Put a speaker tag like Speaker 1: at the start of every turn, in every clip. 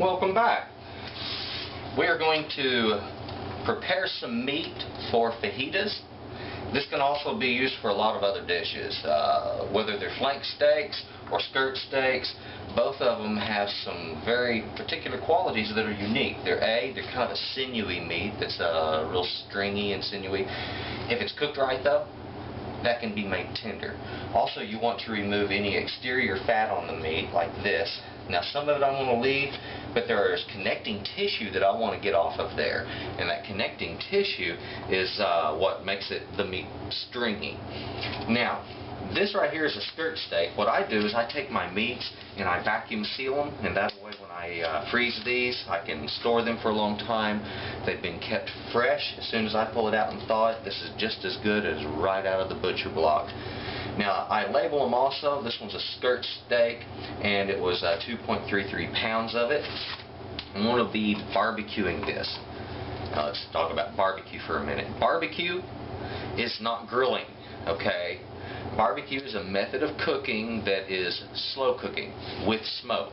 Speaker 1: Welcome back. We are going to prepare some meat for fajitas. This can also be used for a lot of other dishes, whether they're flank steaks or skirt steaks. Both of them have some very particular qualities that are unique. They're kind of a sinewy meat that's real stringy and sinewy. If it's cooked right though, that can be made tender. Also, you want to remove any exterior fat on the meat like this. Now, some of it I'm going to leave, but there is connecting tissue that I want to get off of there, and that connecting tissue is what makes the meat stringy. Now, this right here is a skirt steak. What I do is I take my meats and I vacuum seal them, and that way when I freeze these, I can store them for a long time. They've been kept fresh. As soon as I pull it out and thaw it, this is just as good as right out of the butcher block. Now, I label them also. This one's a skirt steak, and it was 2.33 pounds of it. I'm going to be barbecuing this. Now, let's talk about barbecue for a minute. Barbecue is not grilling, okay? Barbecue is a method of cooking that is slow cooking with smoke.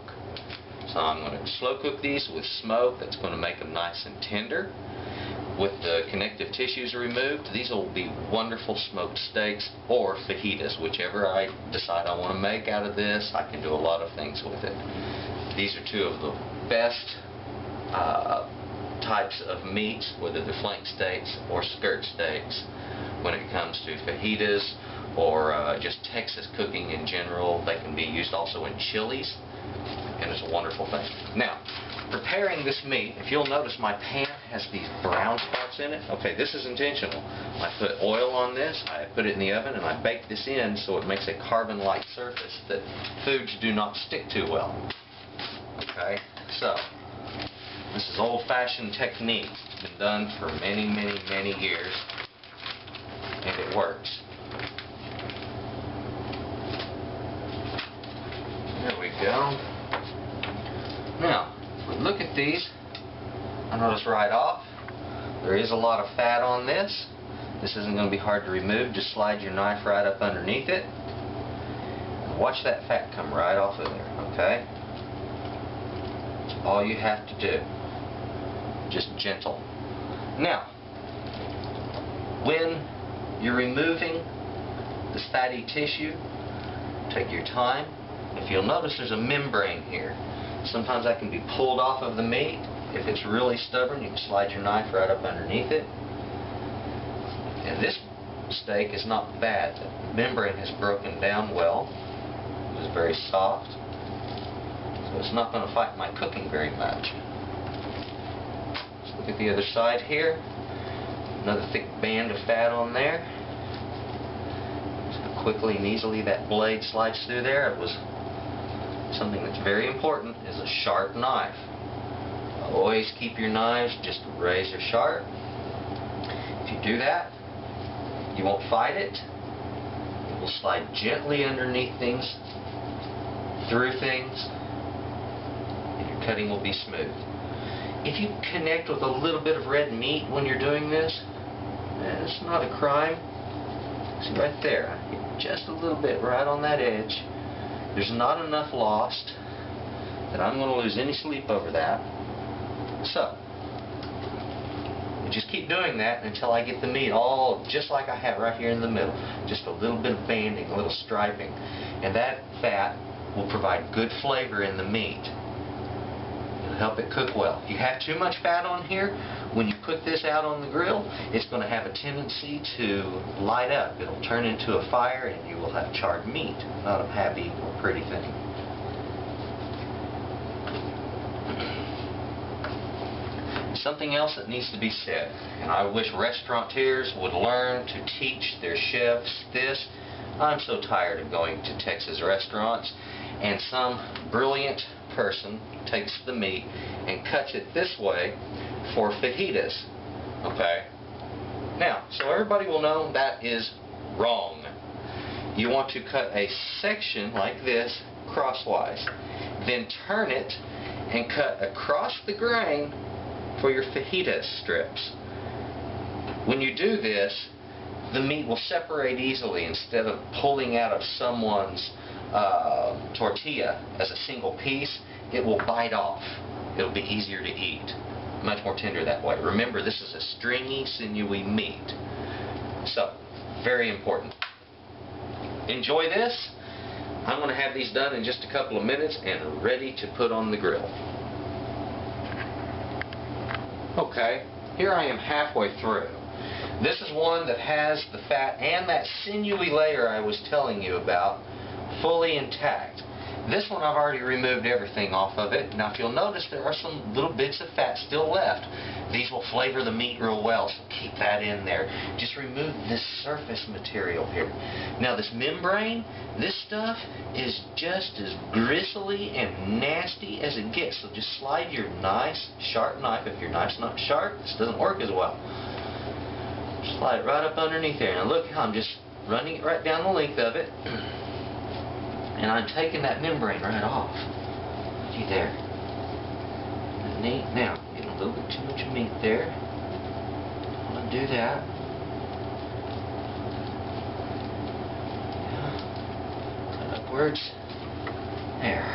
Speaker 1: So I'm going to slow cook these with smoke. That's going to make them nice and tender. With the connective tissues removed, these will be wonderful smoked steaks or fajitas, whichever I decide I want to make out of this. I can do a lot of things with it. These are two of the best types of meats, whether they're flank steaks or skirt steaks, when it comes to fajitas or just Texas cooking in general. They can be used also in chilies, and it's a wonderful thing. Now, preparing this meat, if you'll notice, my pan has these brown spots in it. Okay, this is intentional. I put oil on this, I put it in the oven, and I bake this in so it makes a carbon-like surface that foods do not stick too well. Okay, so this is old-fashioned technique. It's been done for many, many, many years, and it works. There we go. Now, look at these. I notice right off there is a lot of fat on this. This isn't going to be hard to remove. Just slide your knife right up underneath it. Watch that fat come right off of there, okay? That's all you have to do. Just gentle. Now, when you're removing this fatty tissue, take your time. If you'll notice, there's a membrane here. Sometimes that can be pulled off of the meat. If it's really stubborn, you can slide your knife right up underneath it. And this steak is not bad. The membrane has broken down well. It's very soft. So it's not going to fight my cooking very much. Let's look at the other side here. Another thick band of fat on there. So quickly and easily that blade slides through there. It was something that's very important is a sharp knife. Always keep your knives just razor sharp. If you do that, you won't fight it. It will slide gently underneath things, through things, and your cutting will be smooth. If you connect with a little bit of red meat when you're doing this, it's not a crime. See right there, just a little bit right on that edge. There's not enough lost that I'm going to lose any sleep over that. So, you just keep doing that until I get the meat all just like I have right here in the middle. Just a little bit of banding, a little striping. And that fat will provide good flavor in the meat. It'll help it cook well. If you have too much fat on here, when you put this out on the grill, it's going to have a tendency to light up. It'll turn into a fire and you will have charred meat, not a happy or pretty thing. Something else that needs to be said, and I wish restaurateurs would learn to teach their chefs this. I'm so tired of going to Texas restaurants and some brilliant person takes the meat and cuts it this way for fajitas. Okay? Now, so everybody will know that is wrong. You want to cut a section like this crosswise, then turn it and cut across the grain for your fajita strips. When you do this, the meat will separate easily instead of pulling out of someone's tortilla as a single piece. It will bite off. It'll be easier to eat. Much more tender that way. Remember, this is a stringy, sinewy meat. So, very important. Enjoy this. I'm going to have these done in just a couple of minutes and ready to put on the grill. Okay, here I am halfway through. This is one that has the fat and that sinewy layer I was telling you about fully intact. This one I've already removed everything off of it. Now if you'll notice, there are some little bits of fat still left. These will flavor the meat real well, so keep that in there. Just remove this surface material here. Now this membrane, this stuff is just as gristly and nasty as it gets. So just slide your nice sharp knife. If your knife's not sharp, this doesn't work as well. Slide it right up underneath there. Now look how I'm just running it right down the length of it. And I'm taking that membrane right off. See there. Neat. Now, getting a little bit too much meat there. I'm going to do that. Cut upwards. There.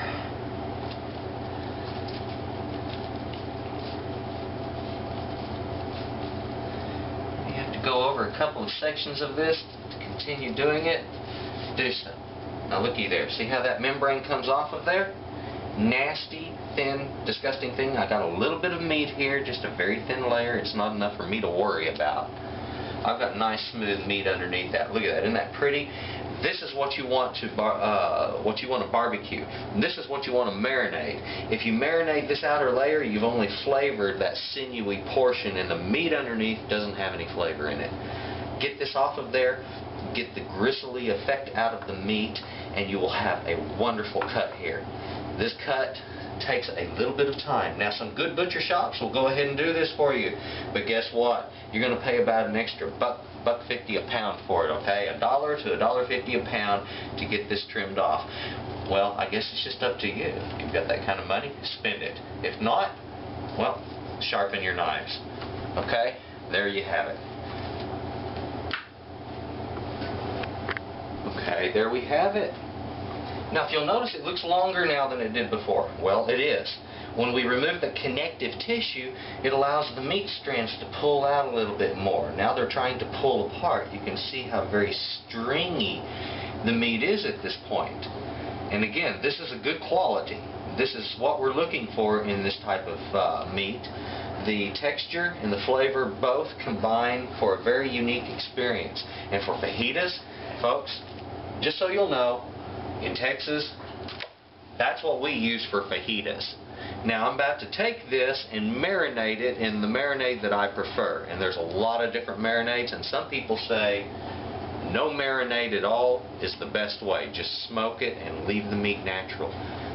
Speaker 1: You have to go over a couple of sections of this to continue doing it. Do so. Now looky there. See how that membrane comes off of there? Nasty, thin, disgusting thing. I got a little bit of meat here, just a very thin layer. It's not enough for me to worry about. I've got nice smooth meat underneath that. Look at that. Isn't that pretty? This is what you want to barbecue. This is what you want to marinate. If you marinate this outer layer, you've only flavored that sinewy portion, and the meat underneath doesn't have any flavor in it. Get this off of there. Get the gristly effect out of the meat, and you will have a wonderful cut here. This cut takes a little bit of time. Now some good butcher shops will go ahead and do this for you, but guess what? You're going to pay about an extra $1.50 a pound for it, okay? $1 to $1.50 a pound to get this trimmed off. Well, I guess it's just up to you. If you've got that kind of money, spend it. If not, well, sharpen your knives. Okay? There you have it. Okay, there we have it. Now if you'll notice, it looks longer now than it did before. Well, it is. When we remove the connective tissue, it allows the meat strands to pull out a little bit more. Now they're trying to pull apart. You can see how very stringy the meat is at this point. And again, this is a good quality. This is what we're looking for in this type of meat. The texture and the flavor both combine for a very unique experience. And for fajitas, folks, just so you'll know, in Texas, that's what we use for fajitas. Now I'm about to take this and marinate it in the marinade that I prefer. And there's a lot of different marinades, and some people say no marinade at all is the best way. Just smoke it and leave the meat natural.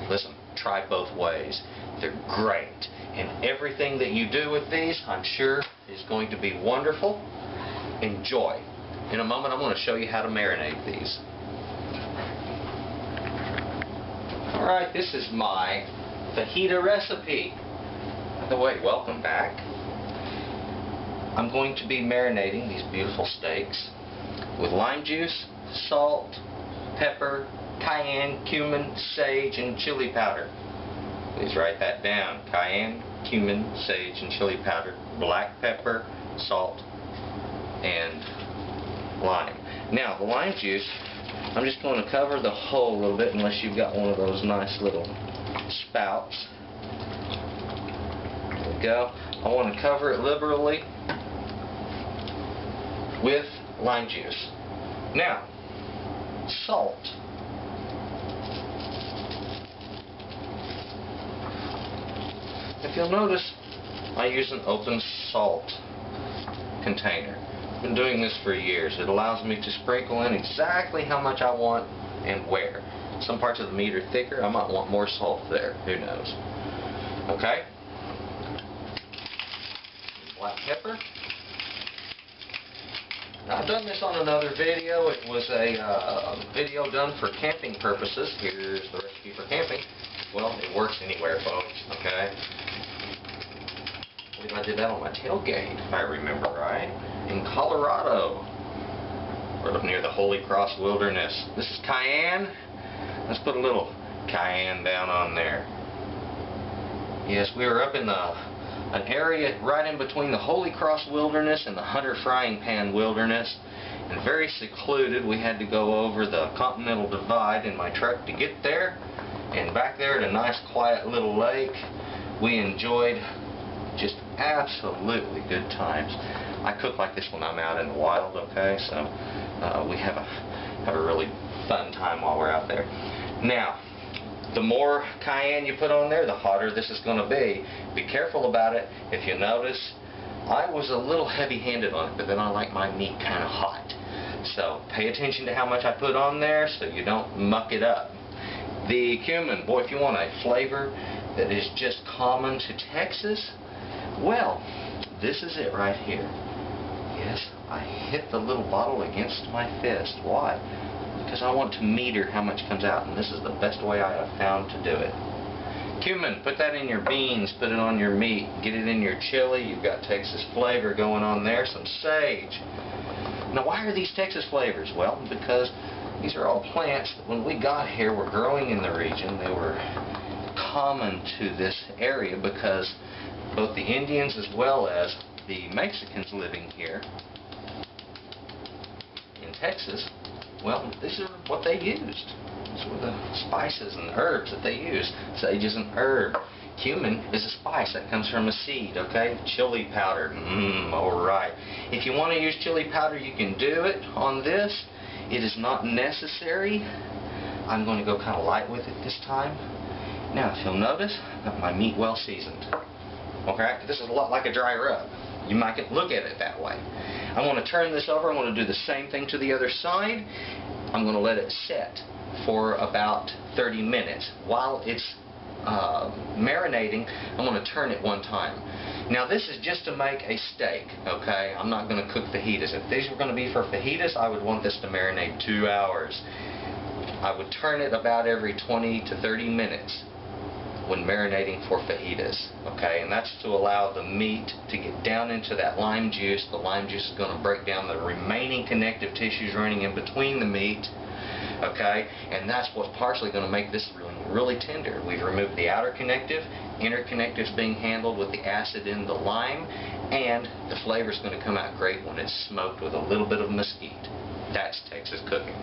Speaker 1: Listen, try both ways. They're great. And everything that you do with these, I'm sure, is going to be wonderful. Enjoy. In a moment, I'm going to show you how to marinate these. Alright, this is my fajita recipe. By the way, welcome back. I'm going to be marinating these beautiful steaks with lime juice, salt, pepper, cayenne, cumin, sage, and chili powder. Please write that down. Cayenne, cumin, sage, and chili powder, black pepper, salt, and lime. Now, the lime juice, I'm just going to cover the hole a little bit, unless you've got one of those nice little spouts. There we go. I want to cover it liberally with lime juice. Now, salt. If you'll notice, I use an open salt container. I've been doing this for years. It allows me to sprinkle in exactly how much I want and where. Some parts of the meat are thicker. I might want more salt there. Who knows? Okay. Black pepper. Now, I've done this on another video. It was a video done for camping purposes. Here's the recipe for camping. Well, it works anywhere, folks. Okay. I believe I did that on my tailgate, if I remember right, in Colorado, right up near the Holy Cross Wilderness. This is cayenne. Let's put a little cayenne down on there. Yes, we were up in an area right in between the Holy Cross Wilderness and the Hunter Frying Pan Wilderness, and very secluded. We had to go over the Continental Divide in my truck to get there, and back there at a nice quiet little lake, we enjoyed just absolutely good times. I cook like this when I'm out in the wild, okay, so we have a really fun time while we're out there. Now, the more cayenne you put on there, the hotter this is going to be. Be careful about it. If you notice, I was a little heavy-handed on it, but then I like my meat kind of hot. So pay attention to how much I put on there so you don't muck it up. The cumin, boy, if you want a flavor that is just common to Texas, well, this is it right here. Yes, I hit the little bottle against my fist. Why? Because I want to meter how much comes out, and this is the best way I have found to do it. Cumin, put that in your beans, put it on your meat, get it in your chili. You've got Texas flavor going on there. Some sage. Now, why are these Texas flavors? Well, because these are all plants that when we got here were growing in the region. They were common to this area because both the Indians as well as the Mexicans living here in Texas, well, these are what they used. These were the spices and herbs that they used. Sage is an herb. Cumin is a spice that comes from a seed, okay? Chili powder, alright. If you want to use chili powder, you can do it on this. It is not necessary. I'm going to go kind of light with it this time. Now, if you'll notice, I've got my meat well seasoned. Okay? This is a lot like a dry rub. You might look at it that way. I want to turn this over. I want to do the same thing to the other side. I'm going to let it set for about 30 minutes. While it's marinating, I'm going to turn it one time. Now, this is just to make a steak, okay? I'm not going to cook fajitas. If these were going to be for fajitas, I would want this to marinate 2 hours. I would turn it about every 20 to 30 minutes when marinating for fajitas, okay? And that's to allow the meat to get down into that lime juice. The lime juice is going to break down the remaining connective tissues running in between the meat, okay? And that's what's partially going to make this really tender. We've removed the outer connective. Inner connective is being handled with the acid in the lime, and the flavor is going to come out great when it's smoked with a little bit of mesquite. That's Texas cooking.